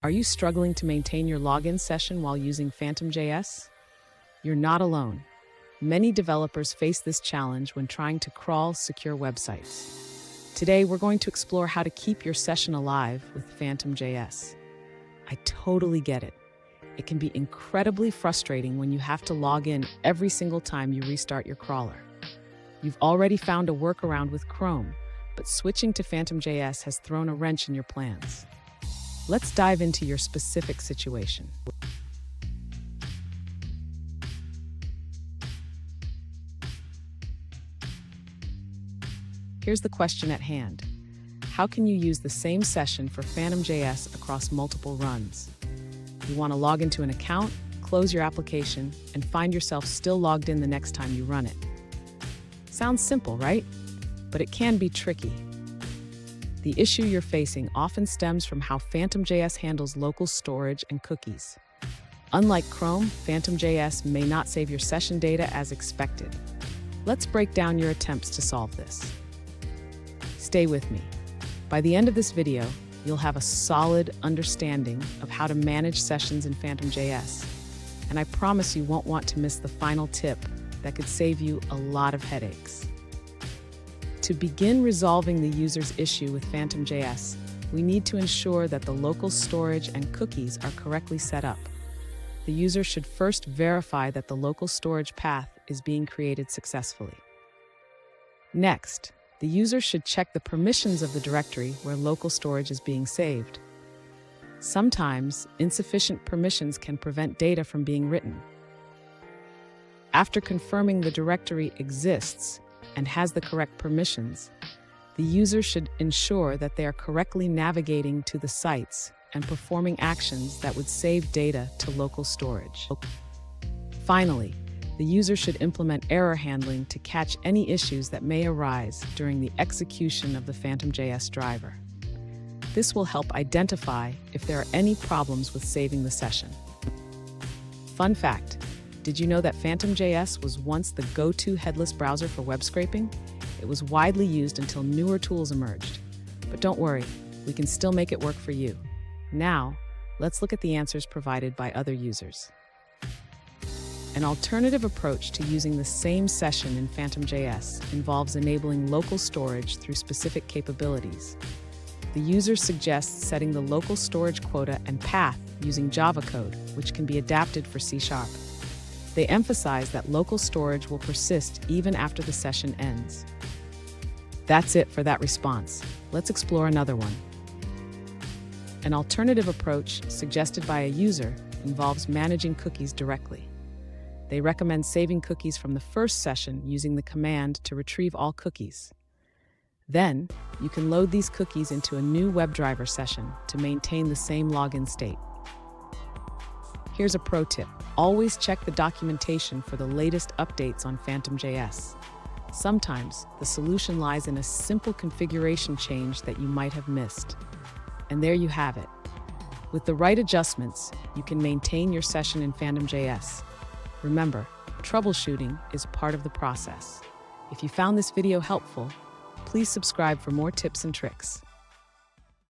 Are you struggling to maintain your login session while using PhantomJS? You're not alone. Many developers face this challenge when trying to crawl secure websites. Today, we're going to explore how to keep your session alive with PhantomJS. I totally get it. It can be incredibly frustrating when you have to log in every single time you restart your crawler. You've already found a workaround with Chrome, but switching to PhantomJS has thrown a wrench in your plans. Let's dive into your specific situation. Here's the question at hand. How can you use the same session for PhantomJS across multiple runs? You want to log into an account, close your application, and find yourself still logged in the next time you run it. Sounds simple, right? But it can be tricky. The issue you're facing often stems from how PhantomJS handles local storage and cookies. Unlike Chrome, PhantomJS may not save your session data as expected. Let's break down your attempts to solve this. Stay with me. By the end of this video, you'll have a solid understanding of how to manage sessions in PhantomJS, and I promise you won't want to miss the final tip that could save you a lot of headaches. To begin resolving the user's issue with PhantomJS, we need to ensure that the local storage and cookies are correctly set up. The user should first verify that the local storage path is being created successfully. Next, the user should check the permissions of the directory where local storage is being saved. Sometimes, insufficient permissions can prevent data from being written. After confirming the directory exists and has the correct permissions, the user should ensure that they are correctly navigating to the sites and performing actions that would save data to local storage. Finally, the user should implement error handling to catch any issues that may arise during the execution of the PhantomJS driver. This will help identify if there are any problems with saving the session. Fun fact, did you know that PhantomJS was once the go-to headless browser for web scraping? It was widely used until newer tools emerged. But don't worry, we can still make it work for you. Now, let's look at the answers provided by other users. An alternative approach to using the same session in PhantomJS involves enabling local storage through specific capabilities. The user suggests setting the local storage quota and path using Java code, which can be adapted for C#. They emphasize that local storage will persist even after the session ends. That's it for that response. Let's explore another one. An alternative approach suggested by a user involves managing cookies directly. They recommend saving cookies from the first session using the command to retrieve all cookies. Then, you can load these cookies into a new WebDriver session to maintain the same login state. Here's a pro tip. Always check the documentation for the latest updates on PhantomJS. Sometimes, the solution lies in a simple configuration change that you might have missed. And there you have it. With the right adjustments, you can maintain your session in PhantomJS. Remember, troubleshooting is part of the process. If you found this video helpful, please subscribe for more tips and tricks.